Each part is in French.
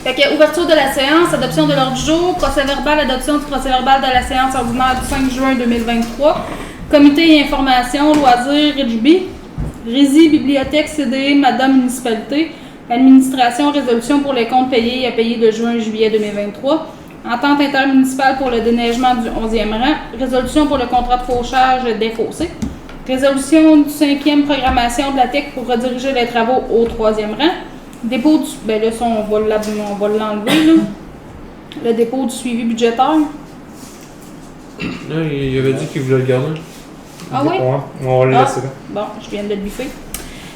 Fait que ouverture de la séance, adoption de l'ordre du jour, procès-verbal, adoption du procès-verbal de la séance ordinaire du 5 juin 2023, comité et information, loisirs, Régie, bibliothèque, CDE, Madame Municipalité, administration, résolution pour les comptes payés et à payer de juin et juillet 2023, entente intermunicipale pour le déneigement du 11e rang, résolution pour le contrat de fauchage des fossés, résolution du 5e programmation de la TEC pour rediriger les travaux au 3e rang, dépôt du... Ben là, ça, on va l'enlever, là. Le dépôt du suivi budgétaire. Là, il avait dit qu'il voulait le garder. Ah oui? Ouais, on va le laisser là. Bon, je viens de le biffer.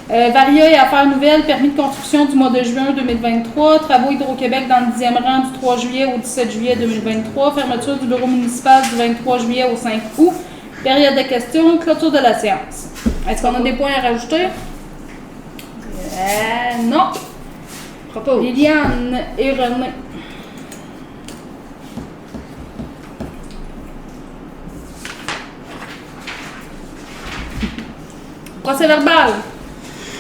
Varia et affaires nouvelles, permis de construction du mois de juin 2023, travaux Hydro-Québec dans le 10e rang du 3 juillet au 17 juillet 2023, fermeture du bureau municipal du 23 juillet au 5 août, période de questions, clôture de la séance. Est-ce qu'on a des points à rajouter? Non. Propos. Liliane et René. Procès-verbal.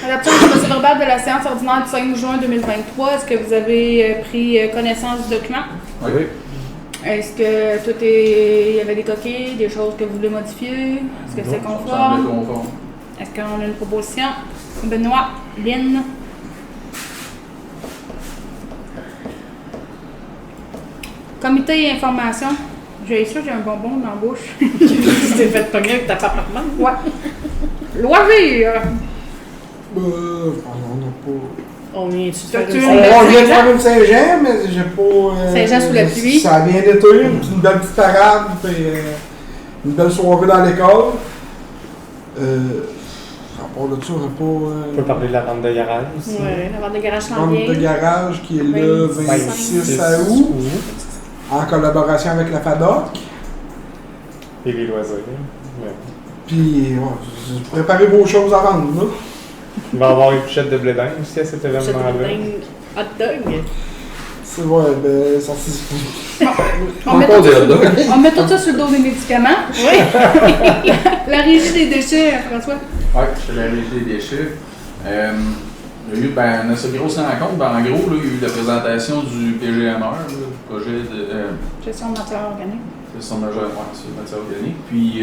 Adoption du procès-verbal de la séance ordinaire du 5 juin 2023. Est-ce que vous avez pris connaissance du document? Oui. Est-ce que tout est... Il y avait des coquilles, des choses que vous voulez modifier? Est-ce que c'est conforme? Est-ce qu'on a une proposition? Benoît, Lynn. Comité et information. J'ai ça, j'ai un bonbon dans la bouche. Tu t'es fait pogner avec ta paparman? Ouais. Loisir. On n'a pas. On vient de faire Tu- une On vient de faire une Saint-Jean, mais j'ai pas. Saint-Jean sous la pluie. Ça vient d'été, une belle petite parade, puis une belle soirée dans l'école. À part de ça, on n'a pas. On peut parler de la vente de garage aussi. Ouais, la vente de garage s'en Vente vient. de garage qui est le 26 août, en collaboration avec la FADOC. Et les loisirs. Ouais. Puis, préparez vos choses à vendre, là. Il va y avoir une pochette de blé d'Inde aussi à cet Cette événement-là. dingue hot dog. C'est vrai, ben, ça On met tout ça sur le dos des médicaments. Oui. La régie des déchets, François. Oui, je fais la régie des déchets. Il y a eu une assez grosse rencontre. En gros, là, il y a eu la présentation du PGMR, le projet de Gestion de matière organique. gestion de matière organique. Puis,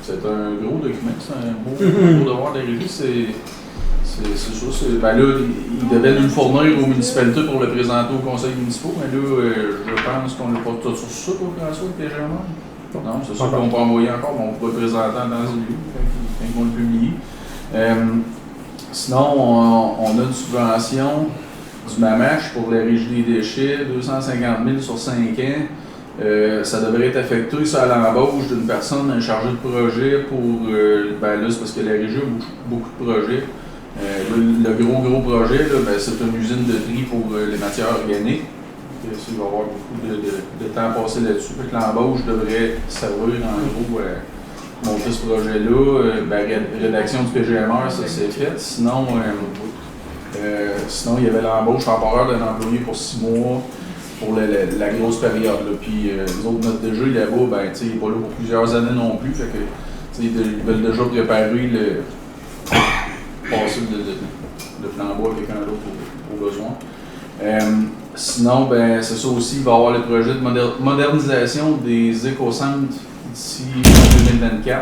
c'est un gros document, c'est un beau devoir de régie. C'est ça. Là, il devait nous le fournir aux municipalités pour le présenter au conseil municipal. Mais là, je pense qu'on n'a pas tout sur ça pour François, le PGMR. Non, c'est ça qu'on peut envoyer encore, mais on pourrait le présenter dans une lieu quand ils vont le publier. Sinon, on a une subvention du MAMACH pour la régie des déchets, 250 000 sur 5 ans. Ça devrait être affecté ça, à l'embauche d'une personne chargée de projet pour. Là, c'est parce que la régie a beaucoup de projets. Le gros projet, là, c'est une usine de tri pour les matières organiques. Il va y avoir beaucoup de temps passé là-dessus. L'embauche devrait servir en gros monter ce projet-là. Rédaction du PGMR, ça c'est fait. Sinon, il y avait l'embauche temporaire d'un employé pour 6 mois pour la grosse période. Là. Puis les autres notes de jeu là-bas, il n'est pas là pour plusieurs années non plus. Fait que, ils veulent déjà préparer le passer de flambeau à quelqu'un d'autre au besoin. Sinon, c'est ça aussi, il va y avoir le projet de modernisation des écocentres d'ici 2024,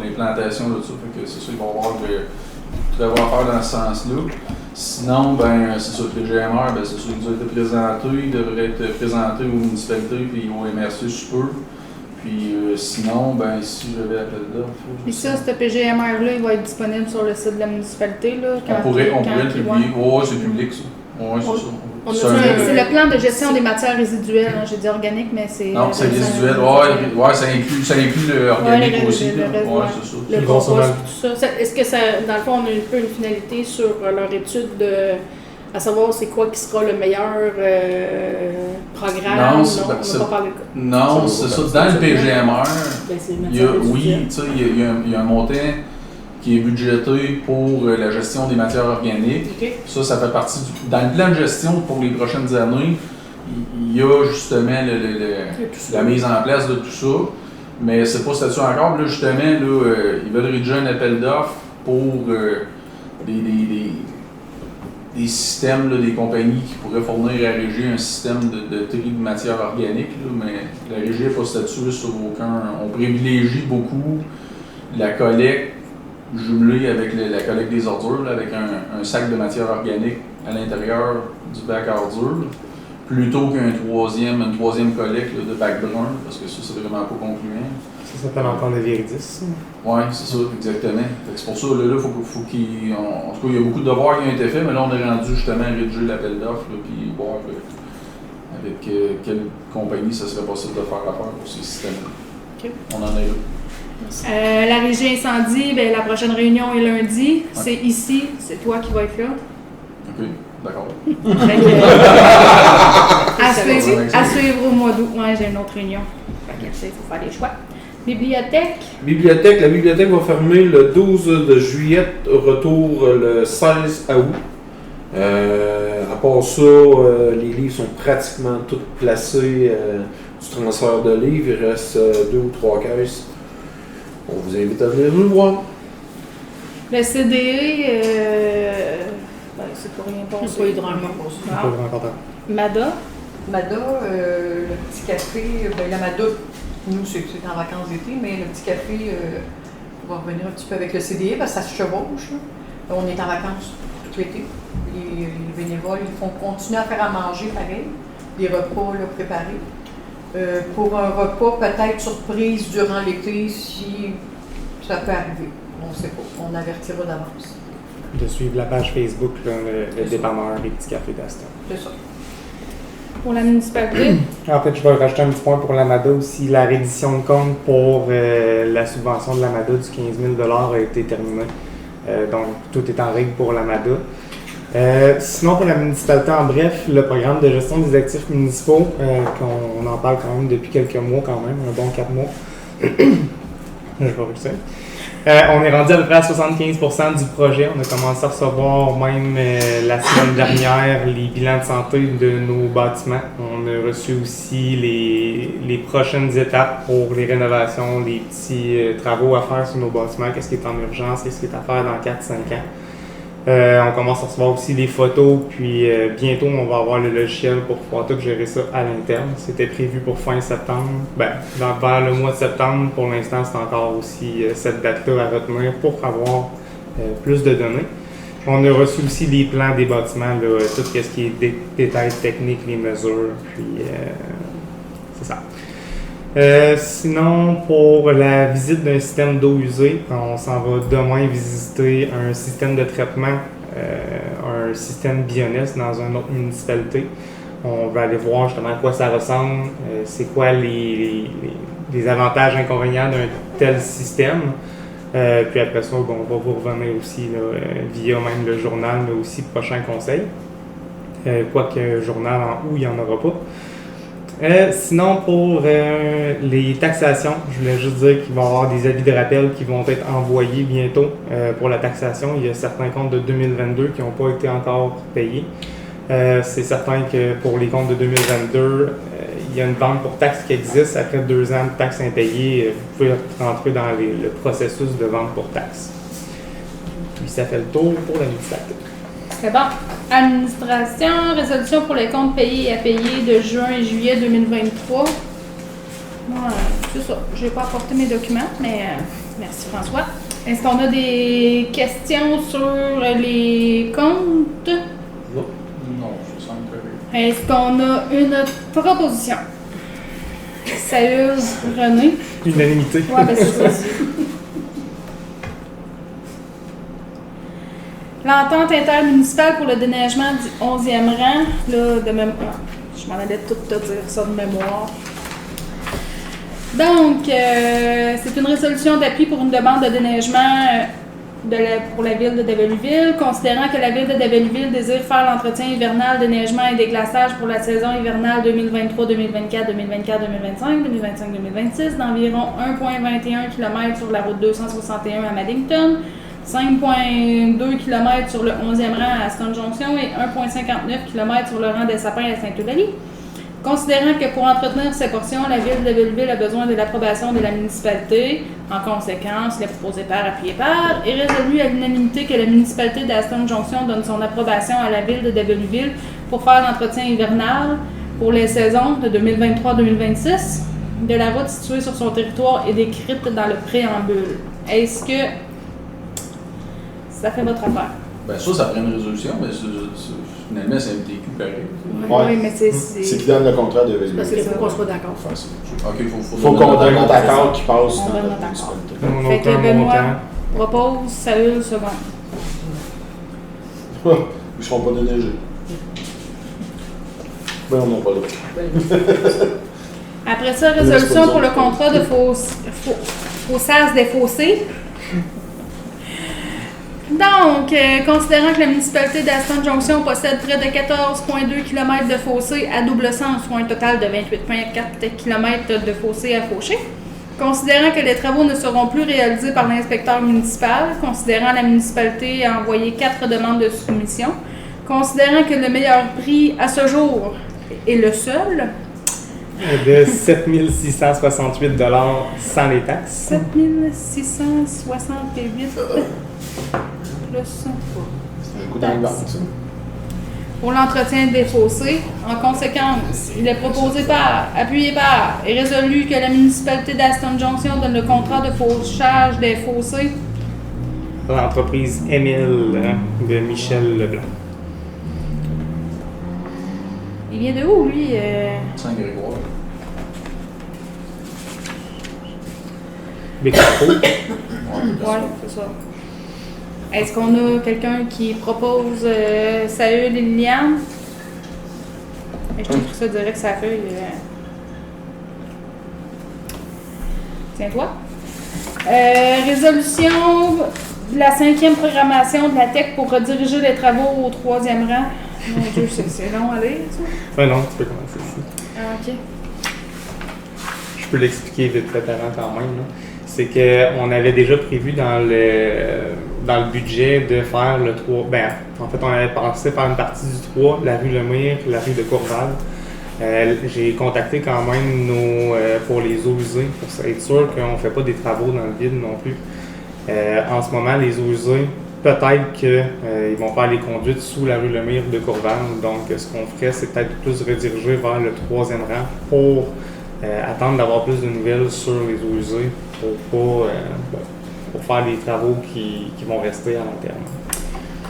l'implantation de tout ça. Fait que c'est ça, il va y avoir tout avoir à faire dans ce sens-là. Sinon, c'est ça, le PGMR, c'est ça, il nous a été présenté, il devrait être présenté aux municipalités et au MRC sous peu. Puis sinon, si j'avais appel d'offres. Puis ça, ce PGMR-là, il va être disponible sur le site de la municipalité. Là, on pourrait le publier. Oui, c'est public ça. Oui, c'est ça. C'est le plan de gestion des matières résiduelles. Hein, j'ai dit organique, mais c'est. Non, c'est résiduel. Oui, ça inclut l'organique aussi. Oui, c'est ça. Le compost, tout ça. Est-ce que ça, dans le fond, on a un peu une finalité sur leur étude à savoir c'est quoi qui sera le meilleur programme? Non, c'est ça. Dans le PGMR, il y a un montant qui est budgété pour la gestion des matières organiques. Okay. Ça fait partie dans le plan de gestion pour les prochaines années. Il y a justement la mise en place de tout ça, mais c'est pas statué encore. Là, justement, ils veulent rédiger un appel d'offres pour des des systèmes, là, des compagnies qui pourraient fournir à Régie un système de tri de matière organique, là, mais la Régie n'est pas statuée sur aucun. On privilégie beaucoup la collecte jumelée avec la collecte des ordures, là, avec un sac de matière organique à l'intérieur du bac à ordures, plutôt qu'une troisième collecte là, de bac brun, parce que ça, c'est vraiment pas concluant. Ça s'appelle encore le Viridis. Oui, c'est ça, exactement. C'est pour ça, là, faut qu'il. En tout cas, il y a beaucoup de devoirs qui ont été faits, mais là, on est rendu justement à rédiger l'appel d'offres, puis voir avec quelle compagnie ça serait possible de faire affaire pour ces systèmes-là. OK. On en est là. La régie incendie, ben, la prochaine réunion est lundi. C'est ici, c'est toi qui vas être là. OK, d'accord. Fait que, à suivre au mois d'août. Ouais, j'ai une autre réunion. Fait que, il faut faire des choix. Bibliothèque. La bibliothèque va fermer le 12 de juillet, retour le 16 août. À part ça, les livres sont pratiquement tous placés du transfert de livres. Il reste 2 ou 3 caisses. On vous invite à venir nous voir. Le CDE, ben, c'est pour rien On passer. pas eu de rendement. Ah. Pas vraiment content. Mada. Mada, le petit café, ben, la Mada, nous, c'est en vacances d'été, mais le petit café va revenir un petit peu avec le CDI parce que ça se chevauche. Là. On est en vacances tout l'été. Les bénévoles, ils font continuer à faire à manger pareil, des repas là, préparés. Pour un repas peut-être surprise durant l'été, si ça peut arriver. On ne sait pas. On avertira d'avance. De suivre la page Facebook, là, le dépanneur et Petit Café d'Aston. C'est ça. Pour la municipalité. En fait, je vais rajouter un petit point pour l'AMADA aussi. La reddition de compte pour la subvention de l'AMADA du 15 000 a été terminée. Donc, tout est en règle pour l'AMADA. Sinon, pour la municipalité, en bref, le programme de gestion des actifs municipaux, qu'on en parle quand même depuis quelques mois, quand même, un bon 4 mois. Je vais réussir. On est rendu à peu près à 75% du projet. On a commencé à recevoir même la semaine dernière les bilans de santé de nos bâtiments. On a reçu aussi les prochaines étapes pour les rénovations, les petits travaux à faire sur nos bâtiments, qu'est-ce qui est en urgence, qu'est-ce qui est à faire dans 4-5 ans. On commence à recevoir aussi les photos, puis bientôt on va avoir le logiciel pour pouvoir tout gérer ça à l'interne. C'était prévu pour fin septembre. Vers le mois de septembre, pour l'instant, c'est encore aussi cette date-là à retenir pour avoir plus de données. On a reçu aussi les plans des bâtiments, là, tout ce qui est détails techniques, les mesures, puis c'est ça. Sinon, pour la visite d'un système d'eau usée, on s'en va demain visiter un système de traitement, un système Bioness dans une autre municipalité. On va aller voir justement à quoi ça ressemble, c'est quoi les avantages et inconvénients d'un tel système. Puis après ça, bon, on va vous revenir aussi là, via même le journal, mais aussi prochain conseil. Quoique journal en août, il n'y en aura pas. Sinon, pour les taxations, je voulais juste dire qu'il va y avoir des avis de rappel qui vont être envoyés bientôt pour la taxation. Il y a certains comptes de 2022 qui n'ont pas été encore payés. C'est certain que pour les comptes de 2022, il y a une vente pour taxes qui existe. Après 2 ans de taxes impayées, vous pouvez rentrer dans le processus de vente pour taxes. Puis ça fait le tour pour la municipalité. C'est bon. Administration, résolution pour les comptes payés et à payer de juin et juillet 2023. Moi, c'est ça. Je n'ai pas apporté mes documents, mais merci François. Est-ce qu'on a des questions sur les comptes? Non, je sens que Est-ce qu'on a une proposition? Salut, René. Unanimité. Ouais, ben c'est ça. L'entente intermunicipale pour le déneigement du 11e rang, là, de même. Je m'en allais tout te dire ça de mémoire. Donc, c'est une résolution d'appui pour une demande de déneigement pour la ville de Déveluville, considérant que la ville de Déveluville désire faire l'entretien hivernal, déneigement et déglaçage pour la saison hivernale 2023-2024, 2025-2026 d'environ 1,21 km sur la route 261 à Maddington, 5,2 km sur le 11e rang à Aston Junction et 1,59 km sur le rang des Sapins à Saint-Eulalie. Considérant que pour entretenir ces portions, la Ville de Belleville a besoin de l'approbation de la municipalité, en conséquence, il est proposé par, appuyé par, et résolu à l'unanimité que la municipalité d'Aston Junction donne son approbation à la Ville de Belleville pour faire l'entretien hivernal pour les saisons de 2023-2026 de la route située sur son territoire et décrite dans le préambule. Est-ce que ça fait votre affaire? Ben ça prend une résolution, mais finalement, c'est MTQ pareil. Oui, mais c'est C'est qui donne le contrat de Belleville. Parce qu'il faut qu'on soit d'accord. Faire ça. OK, Faut qu'on donne notre accord qui passe On dans donne notre notre municipalité. Mon Fait que autant Benoît montant. propose, Saül second. Ils ne seront pas déneigés. Ben, on n'a pas là. Après ça, résolution pour le contrat de faussage des fossés. Donc, considérant que la municipalité d'Aston Junction possède près de 14,2 km de fossés à double sens, soit un total de 28,4 km de fossés à faucher, considérant que les travaux ne seront plus réalisés par l'inspecteur municipal, considérant la municipalité a envoyé 4 demandes de soumission, considérant que le meilleur prix à ce jour est le seul, De 7 668 $ sans les taxes. 7 668 plus C'est un coup dans le ventre, ça. pour l'entretien des fossés. En conséquence, il est proposé par, appuyé par et résolu que la municipalité d'Aston Junction donne le contrat de fauchage des fossés. L'entreprise Émile de Michel Leblanc. Il vient de où, lui? Saint-Grégoire. Bécapo. Ouais, c'est ça. Est-ce qu'on a quelqu'un qui propose Saül et Liliane? Je trouve que ça dirait que sa feuille. Tiens-toi. Résolution de la 5e programmation de la TEC pour rediriger les travaux au 3e rang. Mon Dieu, c'est long à lire, ça. Ouais, non, tu peux commencer ici. Ah, ok. Je peux l'expliquer vite fait avant quand même. Là. C'est qu'on avait déjà prévu dans le budget de faire le 3. Ben, en fait, on avait pensé faire une partie du 3, la rue Lemire, la rue de Courval. J'ai contacté quand même pour les eaux usées, pour être sûr qu'on ne fait pas des travaux dans le vide non plus. En ce moment, les eaux usées, peut-être qu'ils vont faire les conduites sous la rue Lemire de Courval. Donc, ce qu'on ferait, c'est peut-être plus rediriger vers le 3e rang pour attendre d'avoir plus de nouvelles sur les eaux usées pour faire les travaux qui vont rester à long terme.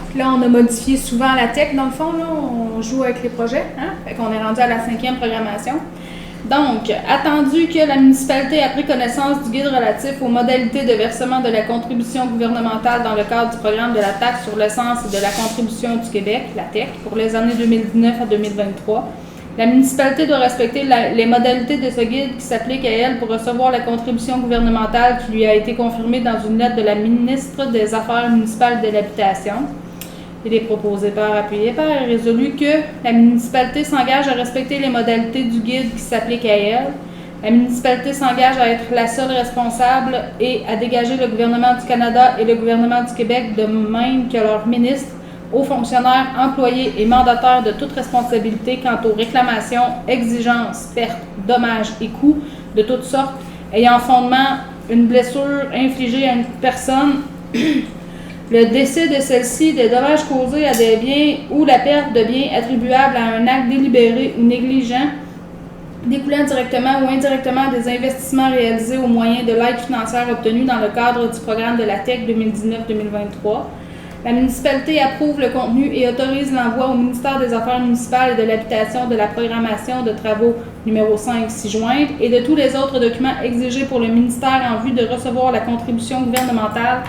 Puis là, on a modifié souvent la TEC, dans le fond, là, on joue avec les projets, hein? Fait qu'on est rendu à la 5e programmation. Donc, attendu que la municipalité a pris connaissance du guide relatif aux modalités de versement de la contribution gouvernementale dans le cadre du programme de la taxe sur l'essence et de la contribution du Québec, la TEC, pour les années 2019 à 2023, la municipalité doit respecter les modalités de ce guide qui s'applique à elle pour recevoir la contribution gouvernementale qui lui a été confirmée dans une lettre de la ministre des Affaires municipales et de l'Habitation. Il est proposé par, appuyé par et résolu que la municipalité s'engage à respecter les modalités du guide qui s'applique à elle. La municipalité s'engage à être la seule responsable et à dégager le gouvernement du Canada et le gouvernement du Québec de même que leurs ministres, aux fonctionnaires, employés et mandataires de toute responsabilité quant aux réclamations, exigences, pertes, dommages et coûts de toutes sortes ayant fondement une blessure infligée à une personne, le décès de celle-ci, des dommages causés à des biens ou la perte de biens attribuables à un acte délibéré ou négligent découlant directement ou indirectement des investissements réalisés au moyen de l'aide financière obtenue dans le cadre du programme de la TEC 2019-2023. La municipalité approuve le contenu et autorise l'envoi au ministère des Affaires municipales et de l'Habitation de la programmation de travaux numéro 5 ci-jointe et de tous les autres documents exigés pour le ministère en vue de recevoir la contribution gouvernementale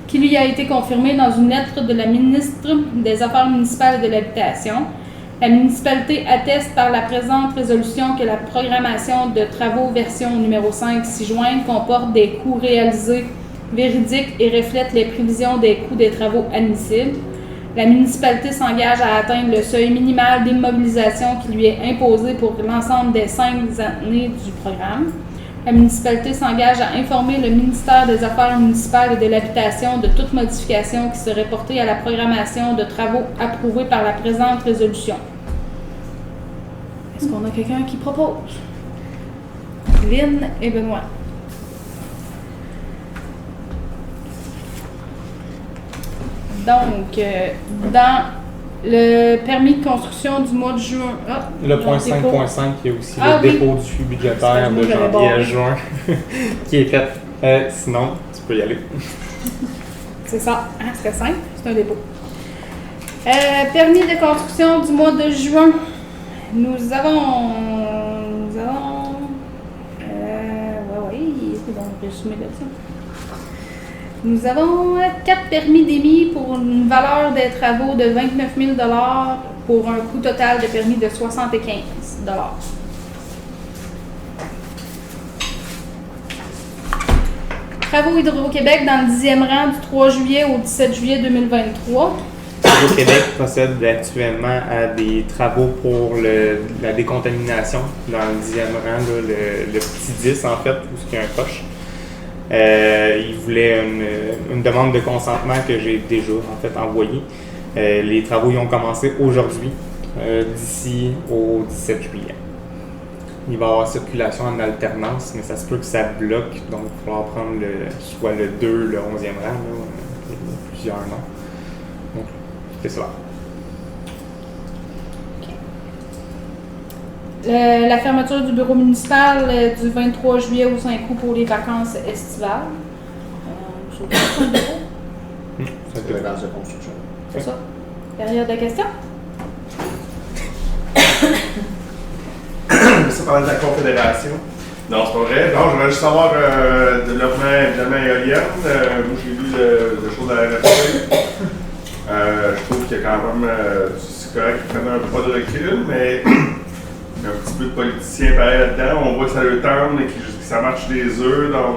qui lui a été confirmée dans une lettre de la ministre des Affaires municipales et de l'Habitation. La municipalité atteste par la présente résolution que la programmation de travaux version numéro 5 ci-jointe comporte des coûts réalisés véridiques et reflète les prévisions des coûts des travaux admissibles. La municipalité s'engage à atteindre le seuil minimal d'immobilisation qui lui est imposé pour l'ensemble des 5 années du programme. La municipalité s'engage à informer le ministère des Affaires municipales et de l'Habitation de toute modification qui serait portée à la programmation de travaux approuvée par la présente résolution. Est-ce qu'on a quelqu'un qui propose? Lynn et Benoît. Donc, dans le permis de construction du mois de juin. Le point 5.5, il y a aussi le dépôt du flux budgétaire de janvier à juin qui est fait. Sinon, tu peux y aller. C'est ça. C'était simple. C'est un dépôt. Permis de construction du mois de juin. Nous avons. C'est dans le résumé de ça. Nous avons 4 permis d'émis pour une valeur des travaux de 29 000 $ pour un coût total de permis de 75 $. Travaux Hydro-Québec dans le 10e rang du 3 juillet au 17 juillet 2023. Hydro-Québec procède actuellement à des travaux pour la décontamination dans le 10e rang, là, le petit 10 en fait, où il y a un coche. Ils voulaient une demande de consentement que j'ai déjà en fait envoyée. Les travaux y ont commencé aujourd'hui, d'ici au 17 juillet. Il va y avoir circulation en alternance, mais ça se peut que ça bloque, donc il va falloir prendre soit le 2, le 11e rang, là, plusieurs noms. Donc, c'est ça. La fermeture du bureau municipal du 23 juillet au 5 août pour les vacances estivales. C'est des vacances de construction. C'est ça. Période de questions? Ça parlait de la Confédération. Non, c'est pas vrai. Non, je voulais juste savoir développement évidemment éolien. Moi, j'ai lu le show de la RFP. Je trouve qu'il y a quand même. C'est correct qu'ils prennent un pas de recul, mais il y a un petit peu de politicien pareil là-dedans. On voit que ça le tente et que ça marche des œufs. Donc,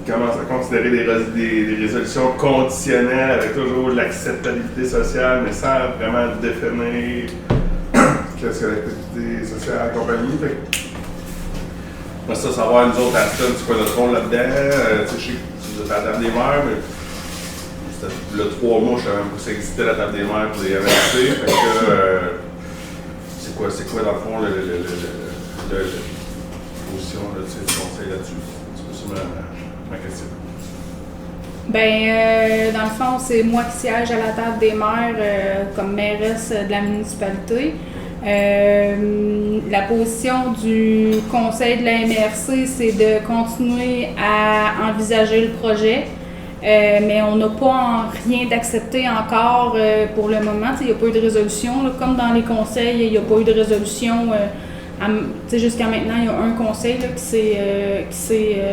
ils commencent à considérer des résolutions conditionnelles avec toujours de l'acceptabilité sociale, mais sans vraiment définir qu'est-ce que l'activité sociale et compagnie. Moi, ça, savoir nous autres à Aston, c'est quoi notre rôle là-dedans. Je sais que vous êtes à la table des maires, mais c'était le 3 mois, je savais même pas que ça existait la table des maires pour les MRC. Fait que, c'est quoi dans le fond, la position du conseil là-dessus? C'est ça ma question. Dans le fond, c'est moi qui siège à la table des maires comme mairesse de la municipalité. La position du conseil de la MRC, c'est de continuer à envisager le projet, mais on n'a pas rien d'accepté encore pour le moment. Il n'y a pas eu de résolution. Là, comme dans les conseils, il n'y a pas eu de résolution. Jusqu'à maintenant, il y a un conseil là, qui s'est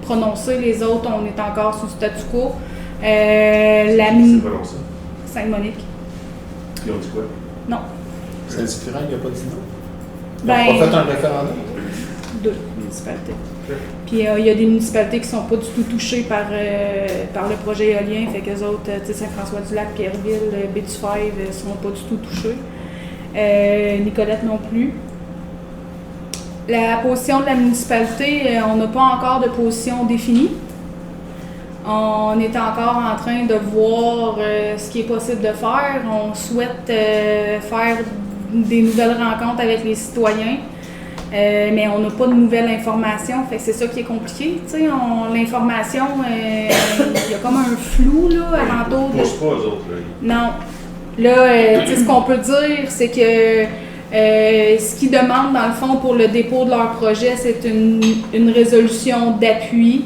prononcé. Les autres, on est encore sous statu quo. C'est prononcé. Sainte-Monique. Ils ont dit quoi? Non. C'est différent, il n'y a pas dit non. Ils Ben, n'ont pas fait un référendum. 2 municipalités. Puis il y a des municipalités qui ne sont pas du tout touchées par le projet éolien, fait qu'eux autres, Saint-François-du-Lac, Pierreville, Bétufèvre ne sont pas du tout touchés. Nicolette non plus. La position de la municipalité, on n'a pas encore de position définie. On est encore en train de voir ce qui est possible de faire. On souhaite faire des nouvelles rencontres avec les citoyens, mais on n'a pas de nouvelles informations. Fait que c'est ça qui est compliqué. L'information, il y a comme un flou là, alentour. Ils ne posent pas eux autres. Là. Non. Là, ce qu'on peut dire, c'est que ce qu'ils demandent, dans le fond, pour le dépôt de leur projet, c'est une résolution d'appui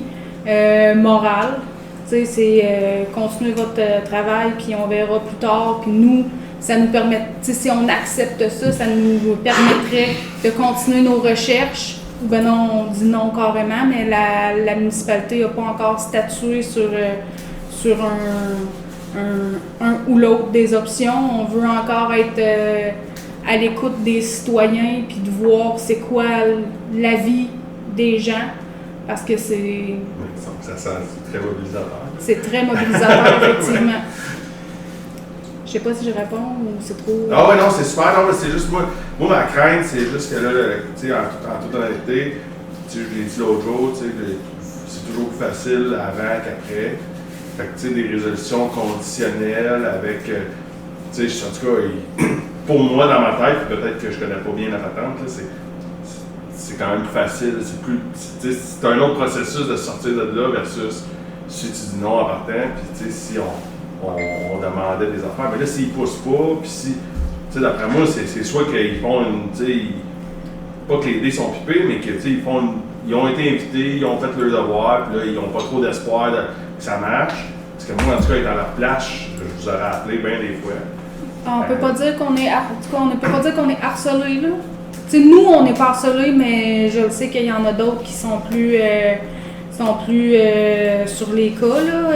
moral. C'est continuer votre travail, puis on verra plus tard. Puis nous, ça nous permet, si on accepte ça, ça nous permettrait de continuer nos recherches. Ou ben non, on dit non carrément, mais la municipalité n'a pas encore statué sur un ou l'autre des options. On veut encore être à l'écoute des citoyens puis de voir c'est quoi l'avis des gens parce que c'est très mobilisateur. C'est très mobilisateur, effectivement. Je sais pas si je réponds ou c'est trop... Ah ouais, non, c'est super. Non, mais c'est juste moi, ma crainte, c'est juste que là, tu sais, en toute honnêteté, je l'ai dit l'autre jour, tu sais, c'est toujours plus facile avant qu'après. Fait que, tu sais, des résolutions conditionnelles avec, tu sais, en tout cas, pour moi, dans ma tête, peut-être que je connais pas bien la patente, là, c'est quand même plus facile. C'est un autre processus de sortir de là versus si tu dis non en partant, puis si on demandait des affaires. Mais là, s'ils poussent pas, puis si, d'après moi, c'est soit qu'ils font pas que les dés sont pipés, mais qu'ils ont été invités, ils ont fait leur devoir, puis là, ils n'ont pas trop d'espoir que ça marche. Parce que moi, en tout cas, étant leur place, je vous aurais appelé bien des fois. On peut pas dire qu'on est, on ne peut pas dire qu'on est harcelé là. T'sais, nous, on n'est pas harcelés, mais je le sais qu'il y en a d'autres qui sont plus, sur les cas. Là.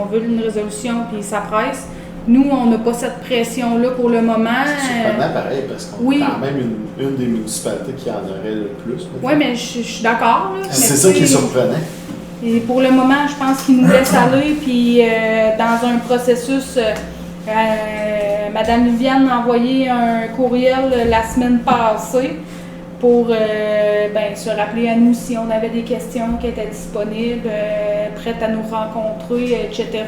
On veut une résolution, puis ça presse. Nous, on n'a pas cette pression-là pour le moment. C'est surprenant pareil, parce qu'on est quand même une des municipalités qui en aurait le plus. Oui, mais je suis d'accord. C'est ça qui est surprenant. Et pour le moment, je pense qu'ils nous laissent aller, puis dans un processus... Madame Viviane m'a envoyé un courriel la semaine passée pour se rappeler à nous si on avait des questions qui étaient disponibles, prêtes à nous rencontrer, etc.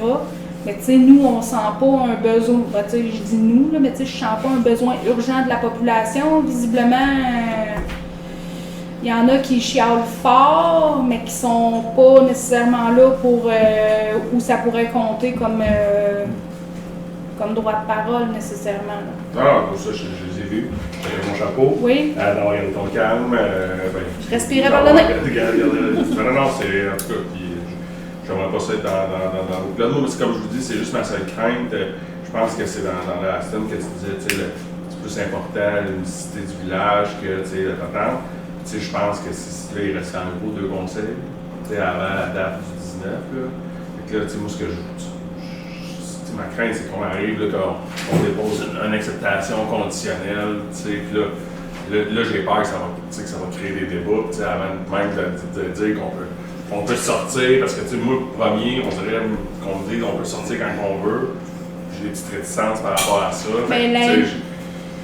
Mais tu sais, nous, on ne sent pas un besoin, je dis nous, là, mais tu sais, je ne sens pas un besoin urgent de la population. Visiblement, il y en a qui chialent fort, mais qui ne sont pas nécessairement là pour où ça pourrait compter comme droit de parole nécessairement. Non, pour ça, je les ai vus. J'avais mon chapeau. Oui. Alors, il y a ton calme. Respirer par le nez. Non, c'est en tout cas, puis j'aimerais pas ça être dans vos plans. Mais comme je vous dis, c'est juste ma seule crainte. Je pense que c'est dans la scène que tu disais, c'est plus important l'unicité du village que le patente. Je pense que là, il reste en gros 2 conseils avant la date du 19. Là. Fait que là, moi, ce que ma crainte, c'est qu'on arrive, qu'on dépose une acceptation conditionnelle, puis là, j'ai peur que ça va créer des débats, avant même de dire qu'on peut sortir, parce que moi, premier, on dirait qu'on me dit qu'on peut sortir quand on veut. J'ai des petites réticences par rapport à ça.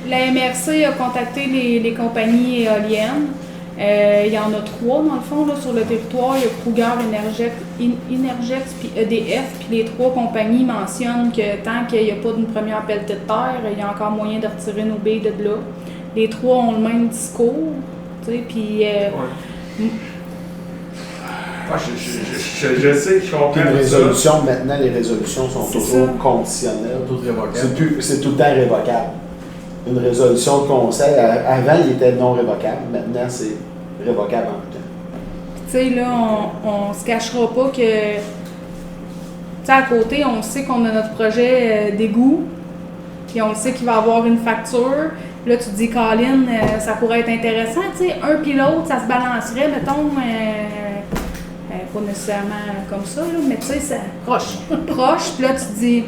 La MRC a contacté les compagnies éoliennes. Il y en a 3 dans le fond là, sur le territoire. Il y a Kruger, Energex puis EDF. Puis les 3 compagnies mentionnent que tant qu'il n'y a pas d'une première pelletée de terre, il y a encore moyen de retirer nos billes de là. Les 3 ont le même discours. Puis. Je sais, je comprends. Une résolution, maintenant, les résolutions sont toujours conditionnelles. C'est tout le temps révocable. Une résolution de conseil, avant, il était non révocable. Maintenant, c'est révocable en tout temps. Tu sais, là, on se cachera pas que... Tu sais, à côté, on sait qu'on a notre projet d'égout, puis on sait qu'il va avoir une facture. Là, tu te dis, Colin, ça pourrait être intéressant, tu sais, un puis l'autre, ça se balancerait, mettons... pas nécessairement comme ça, là, mais tu sais, c'est proche. Proche, puis là, tu te dis...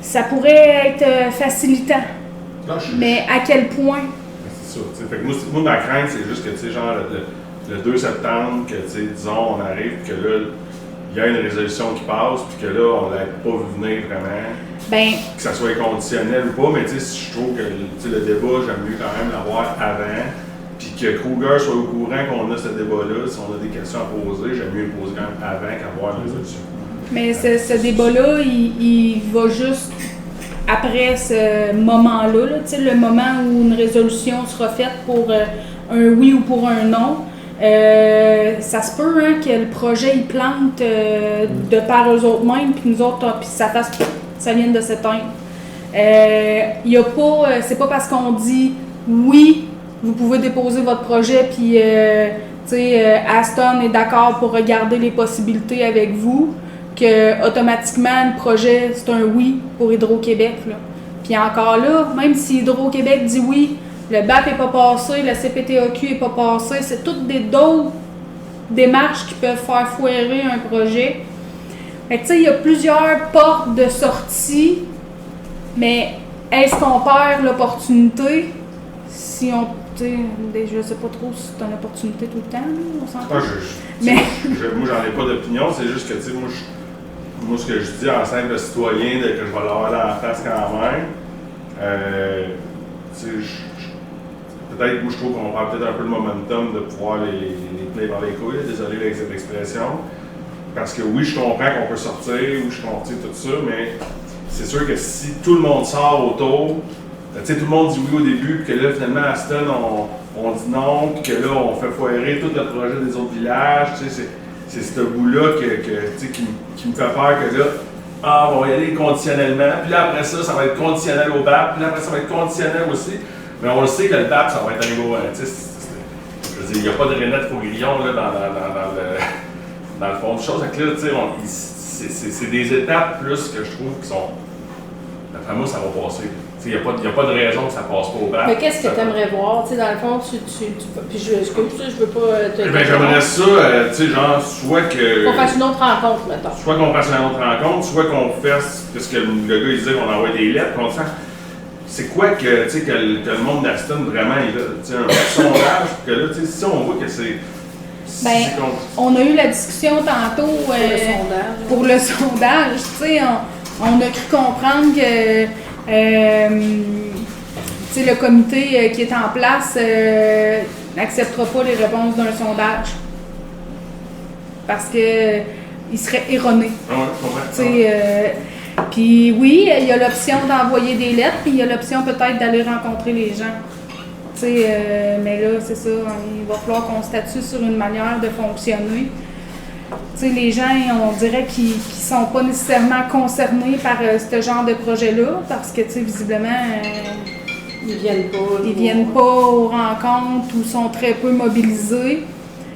Ça pourrait être facilitant. Mais à quel point? C'est ça. Fait que moi, ma crainte, c'est juste que, genre, le 2 septembre, que, disons, on arrive, que là, il y a une résolution qui passe, puis que là, on ne l'avait pas vu venir vraiment. Que ça soit conditionnel ou pas, mais je trouve que le débat, j'aime mieux quand même l'avoir avant, puis que Kruger soit au courant qu'on a ce débat-là. Si on a des questions à poser, j'aime mieux les poser quand même avant qu'avoir une résolution. Mais ce débat-là, il va juste après ce moment-là, le moment où une résolution sera faite pour un oui ou pour un non. Ça se peut que le projet il plante de par eux autres mêmes, puis nous autres, puis ça vienne de s'éteindre. Y a pas, c'est pas parce qu'on dit oui, vous pouvez déposer votre projet, puis Aston est d'accord pour regarder les possibilités avec vous, que automatiquement le projet c'est un oui pour Hydro-Québec. Là. Puis encore là, même si Hydro-Québec dit oui, le BAP n'est pas passé, le CPTAQ n'est pas passé, c'est toutes d'autres démarches qui peuvent faire foirer un projet. Fait que tu sais, il y a plusieurs portes de sortie, mais est-ce qu'on perd l'opportunité si on... Je sais pas trop si c'est une opportunité tout le temps, on s'entend. Moi, j'en ai pas d'opinion, c'est juste que, moi, ce que je dis en simple citoyen, que je vais l'avoir dans la face quand même, peut-être, moi, je trouve qu'on prend peut-être un peu le momentum de pouvoir les tenir par les couilles, désolé avec cette expression, parce que oui, je comprends qu'on peut sortir, oui, je comprends tout ça, mais c'est sûr que si tout le monde sort autour, Tu sais, tout le monde dit oui au début, puis que là, finalement, à Aston, on dit non, puis que là, on fait foirer tout le projet des autres villages. Tu sais, c'est ce bout-là tu sais, qui me fait peur que là, on va y aller conditionnellement, puis là, après ça va être conditionnel au BAP, puis là, après ça va être conditionnel aussi. Mais on le sait que le BAP, ça va être un gros. Tu sais, je veux dire, il n'y a pas de Renette Faugrillon là, dans le fond de choses. Donc là, tu sais, c'est des étapes plus que je trouve qui sont. D'après moi, ça va passer. Il n'y a pas de raison que ça passe pas au BAP. Mais qu'est-ce que tu aimerais voir? Tu sais, dans le fond, puis je veux pas te. Eh bien, j'aimerais ça, tu sais, genre, soit que. Qu'on fasse une autre rencontre, mettons. Soit qu'on fasse une autre rencontre, soit qu'on fasse. Parce que le gars, il disait qu'on envoie des lettres, qu'on sent. C'est quoi que, tu sais, que le monde d'Aston vraiment, il a, tu sais, un sondage, que là, tu sais, si on voit que c'est. On a eu la discussion tantôt pour le sondage. Tu sais, on a cru comprendre que le comité qui est en place n'acceptera pas les réponses d'un sondage. Parce que il serait erroné. Puis oui, il y a l'option d'envoyer des lettres, puis il y a l'option peut-être d'aller rencontrer les gens. Mais là, c'est ça, il va falloir qu'on statue sur une manière de fonctionner. Les gens, on dirait qu'ils ne sont pas nécessairement concernés par ce genre de projet-là, parce que visiblement, ils viennent pas aux rencontres ou sont très peu mobilisés,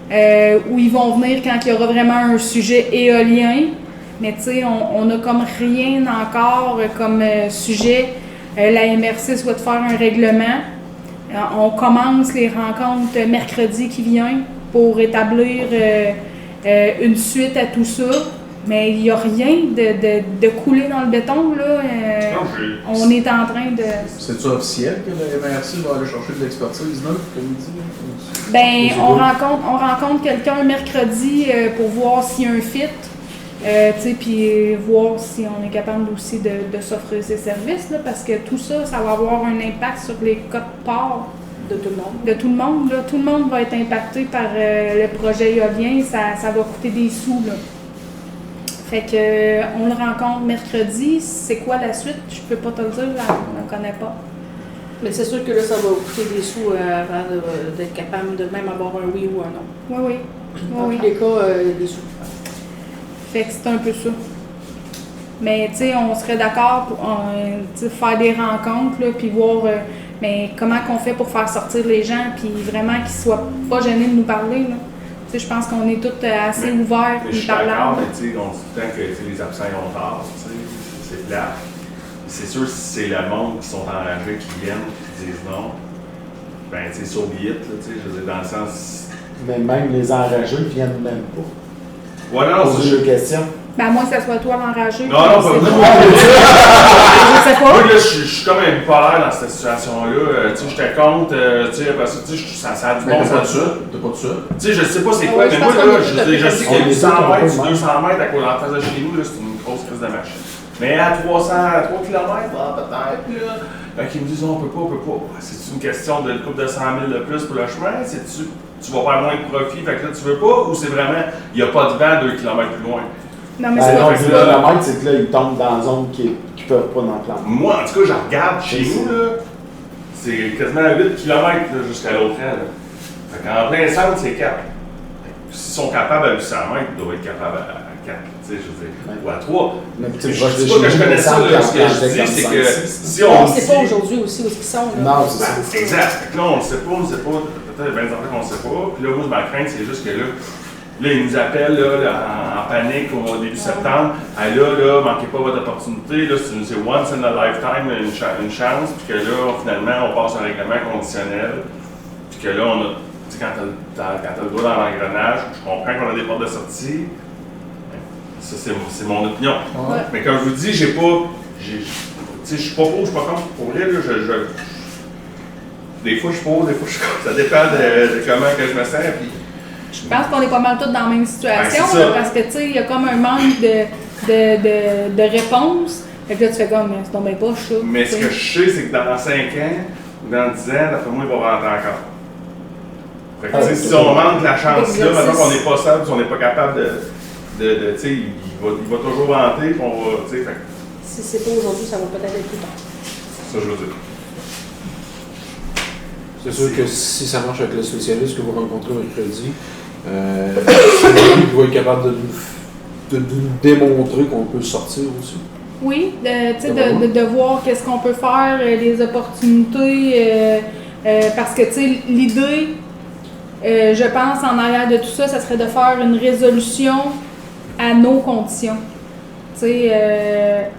ou ils vont venir quand il y aura vraiment un sujet éolien. Mais on n'a comme rien encore comme sujet. La MRC souhaite faire un règlement. On commence les rencontres mercredi qui vient pour établir une suite à tout ça. Mais il n'y a rien de couler dans le béton. Là. On est en train de... C'est-tu officiel que la MRC va aller chercher de l'expertise, là, comme il dit? Ben, on rencontre quelqu'un mercredi pour voir s'il y a un fit. Puis voir si on est capable aussi de s'offrir ces services, là, parce que tout ça, ça va avoir un impact sur les cotes-parts de tout le monde. De tout le monde, là. Tout le monde va être impacté par le projet éolien, ça va coûter des sous, là. Fait que on le rencontre mercredi. C'est quoi la suite? Je peux pas te le dire, là, on ne connaît pas. Mais c'est sûr que là, ça va coûter des sous avant d'être capable de même avoir un oui ou un non. Oui. Dans tous les cas, des sous. Fait que c'est un peu ça. Mais tu sais, on serait d'accord pour faire des rencontres, là, puis voir mais comment qu'on fait pour faire sortir les gens, puis vraiment qu'ils soient pas gênés de nous parler. Tu sais, je pense qu'on est tous assez ouverts et parlants. Mais tu sais, on dit tout le temps que les absents ont tort, c'est plat. C'est sûr, si c'est le monde qui sont enragés, qui viennent, qui disent non, ben tu sais, so be it, tu sais, je veux dire, dans le sens. Mais même les enragés viennent même pas. Voilà, poser des questions. Ben, à moins que ça soit toi l'enragé. Non, pas moi. Je sais pas. Moi, là, je suis comme un bipolaire dans cette situation-là. Tu sais, j'étais contre, tu sais, parce que ça a du bon sens. T'as pas de ça? Tu sais, je sais pas c'est quoi, mais moi, là, je sais qu'il y a 100 mètres, 200 mètres en face de chez nous, là, c'est une grosse crise de machine. Mais à 3 km, peut-être, là, qui me disent, on peut pas. C'est une question de couple de 100 000 de plus pour le chemin? Tu vas faire moins de profit, fait que là, tu veux pas, ou c'est vraiment, il n'y a pas de vent 2 km plus loin? Non, mais c'est non, pas le kilomètre, c'est que là, ils tombent dans une zone qu'ils ne peuvent pas dans le plan. Moi, en tout cas, je regarde chez nous, là, c'est quasiment à 8 km jusqu'à l'autre end. Fait qu'en plein centre, c'est 4. S'ils sont capables à 800 mètres, ils doivent être capables à 4, tu sais, je veux dire, ou à 3. Mais je dis pas que je connais ça, là, ce que je dis, c'est que si on on ne sait pas aujourd'hui aussi où ils sont. Là. Non, c'est ça. Exact. Fait que là, on ne sait pas, peut-être 20 ans qu'on ne sait pas. Puis là, moi, ma crainte, c'est juste que là, ils nous appellent là, en panique au début septembre. Ah, là, manquez pas votre opportunité. Là, c'est once in a lifetime, une chance. Puis que là, finalement, on passe un règlement conditionnel. Puis que là, on a, tu sais, quand t'as le doigt dans l'engrenage, je comprends qu'on a des portes de sortie. Ça, c'est mon opinion. Ouais. Mais comme je vous dis, je suis pas pour, je suis pas contre. Pour vrai, là, des fois, je suis pour, des fois, je suis contre. Ça dépend de comment que je me sens. Puis, je pense qu'on est pas mal tous dans la même situation, ben, là, parce que, tu sais, il y a comme un manque de réponses. Fait que là, tu fais comme, c'est tombé pas, ça. Mais ce que je sais, c'est que dans 5 ans ou dans 10 ans, d'après moi, il va rentrer encore. Fait que, si on manque la chance là, maintenant qu'on n'est pas stable, si on n'est pas capable tu sais, il va toujours vanter, puis on va, tu sais, fait. Si c'est pas aujourd'hui, ça va peut-être être plus tard. Ça, je veux dire. C'est sûr que si ça marche avec le spécialiste que vous rencontrez mercredi, c'est lui qui va être capable de nous démontrer qu'on peut sortir aussi. Oui, de voir qu'est-ce qu'on peut faire, les opportunités, parce que, tu sais, l'idée, je pense, en arrière de tout ça, ça serait de faire une résolution à nos conditions. Tu sais,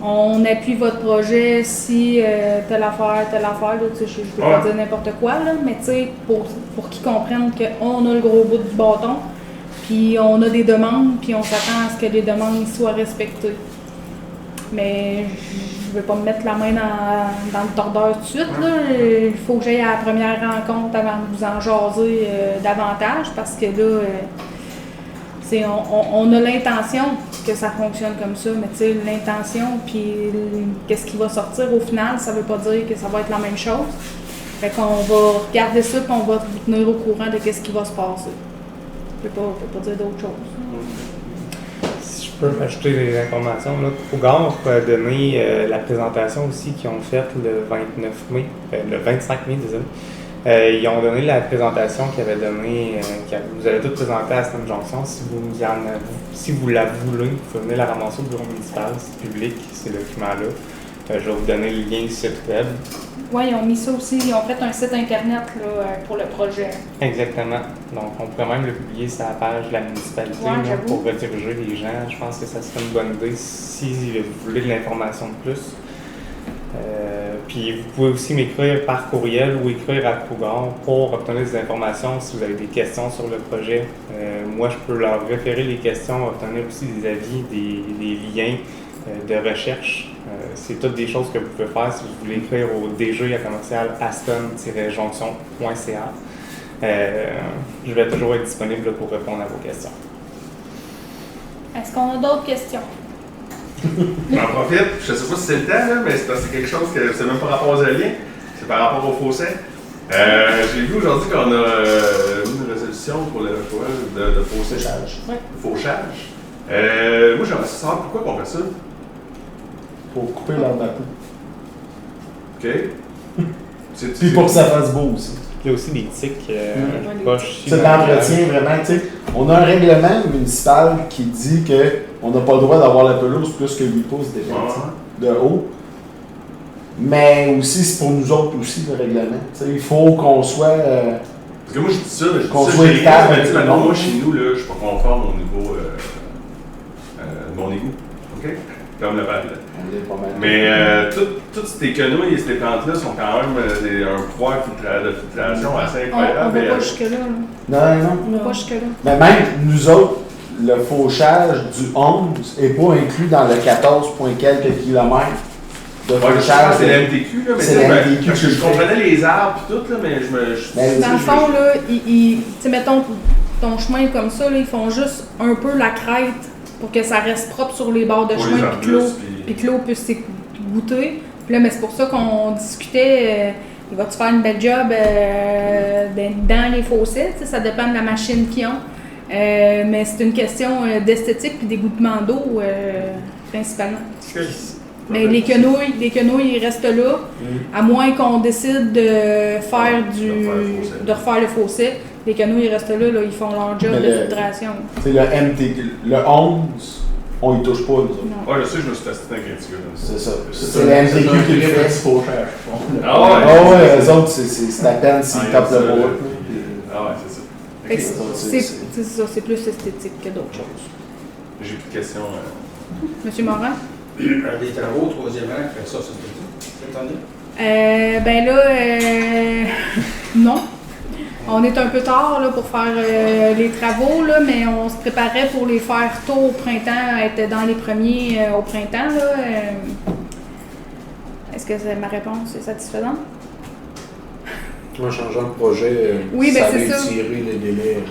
on appuie votre projet si telle affaire, là, je ne peux pas dire n'importe quoi, là, mais tu sais, pour qu'ils comprennent qu'on a le gros bout du bâton, puis on a des demandes, puis on s'attend à ce que les demandes soient respectées. Mais je ne vais pas me mettre la main dans le tordeur tout de suite. Là. Il faut que j'aille à la première rencontre avant de vous en jaser davantage, parce que là, on a l'intention que ça fonctionne comme ça, mais tu sais, l'intention, puis qu'est-ce qui va sortir au final, ça ne veut pas dire que ça va être la même chose. Fait qu'on va regarder ça, puis on va vous tenir au courant de qu'est-ce qui va se passer. Je ne peux pas dire d'autre chose. Si je peux rajouter des informations, là, Cougar a donné la présentation aussi qu'ils ont faite le 29 mai, le 25 mai, désolé. Ils ont donné la présentation qu'ils avaient donnée, vous avez toutes présenté à Stem Junction. Si vous la voulez, vous pouvez venir la ramasser au bureau municipal, c'est public, ces documents-là. Je vais vous donner le lien du site web. Oui, ils ont mis ça aussi, ils ont fait un site internet là, pour le projet. Exactement. Donc, on pourrait même le publier sur la page de la municipalité pour rediriger les gens. Je pense que ça serait une bonne idée si vous voulez de l'information de plus. Puis vous pouvez aussi m'écrire par courriel ou écrire à Cougar pour obtenir des informations si vous avez des questions sur le projet. Moi, je peux leur référer les questions, obtenir aussi des avis, des liens de recherche. C'est toutes des choses que vous pouvez faire si vous voulez écrire au dg@aston-jonction.ca. Je vais toujours être disponible pour répondre à vos questions. Est-ce qu'on a d'autres questions? J'en profite, je ne sais pas si c'est le temps, là, mais c'est parce que c'est quelque chose que c'est même pas rapport aux aliens, c'est par rapport au fossé. J'ai vu aujourd'hui qu'on a une résolution pour le choix de fauchage. Ouais. Fauchage. Moi, j'aimerais savoir pourquoi on fait ça. Pour couper l'arbre à peau. OK. Puis pour que ça fasse beau aussi. Il y a aussi des tiques poches. C'est de l'entretien vraiment, tu sais. On a un règlement municipal qui dit qu'on n'a pas le droit d'avoir la pelouse plus que 8 pouces de haut. Mais aussi, c'est pour nous autres aussi, le règlement. Tu sais, il faut qu'on soit... Parce que moi, je dis ça, mais qu'on soit équitable. Moi, chez nous, là, je suis pas conforme au niveau de mon égout. OK? Comme le pad. Mais toutes ces quenouilles et ces plantes-là sont quand même un pouvoir de filtration assez incroyable. On ne va pas jusque-là. Non. On ne va pas jusque-là. Mais même nous autres, le fauchage du 11 n'est pas inclus dans le 14 point quelques kilomètres de fauchage. C'est l'MTQ, là, mais c'est l'MTQ. Parce que je comprenais les arbres et tout, là, mais je me... Dans le fond, là, mettons ton chemin comme ça, là, ils font juste un peu la crête pour que ça reste propre sur les bords de chemin, puis que l'eau puisse s'égoutter. Puis là, mais c'est pour ça qu'on discutait, il va-tu faire une belle job dans les fossés, ça dépend de la machine qu'ils ont. Mais c'est une question d'esthétique puis d'égouttement d'eau, principalement. Mais les quenouilles, ils restent là, à moins qu'on décide de faire refaire le fossé. Les quenouilles, ils restent là, ils font leur job de filtration. C'est le MTQ, le 11, on y touche pas, nous autres. Ouais, je sais, je me suis testé avec un petit gars. C'est ça. C'est le MTQ qui le fait. Ah ouais, eux autres, c'est à peine s'ils tapent le bois. Ah ouais, c'est ça. C'est ça, c'est plus esthétique que d'autres choses. J'ai plus de questions. Monsieur Morin? Des travaux, troisième rang, fait ça, c'est entendu? Ben là, non. On est un peu tard là, pour faire les travaux, là, mais on se préparait pour les faire tôt au printemps, être dans les premiers au printemps. Là, est-ce que ma réponse est satisfaisante? En changeant de projet, ça va étirer les délais.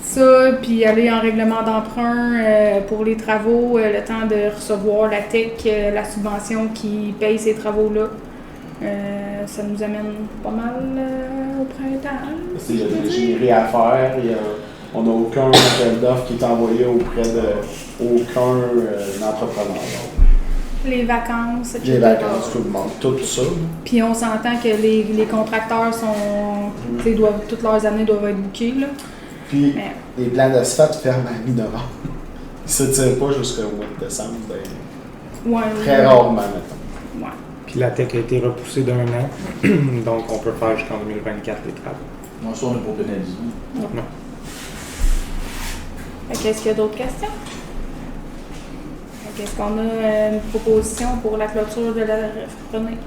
Ça, puis aller en règlement d'emprunt pour les travaux, le temps de recevoir la TEC, la subvention qui paye ces travaux-là. Ça nous amène pas mal au printemps. Il y a de l'ingénierie à faire, on n'a aucun appel d'offres qui est envoyé auprès d'aucun entrepreneur. Les vacances, etc. Les vacances, tout le monde, tout ça. Puis on s'entend que les contracteurs sont. Tu sais, toutes leurs années doivent être bookées, là. Puis Mais- les plans d'asphalte ferment à mi-novembre. Ils se tirent pas jusqu'au mois de décembre. Ben, Ouais. très rarement, mettons. Ouais. Puis la tech a été repoussée d'1 an, donc on peut faire jusqu'en 2024 les travaux. Moi, ça, on n'est pas pénalisé. Non. Fait qu'est-ce qu'il y a d'autres questions? Fait qu'est-ce qu'on a une proposition pour la clôture de la René?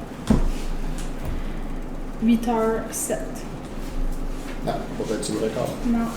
8h07. Non, pas battu le record. Non.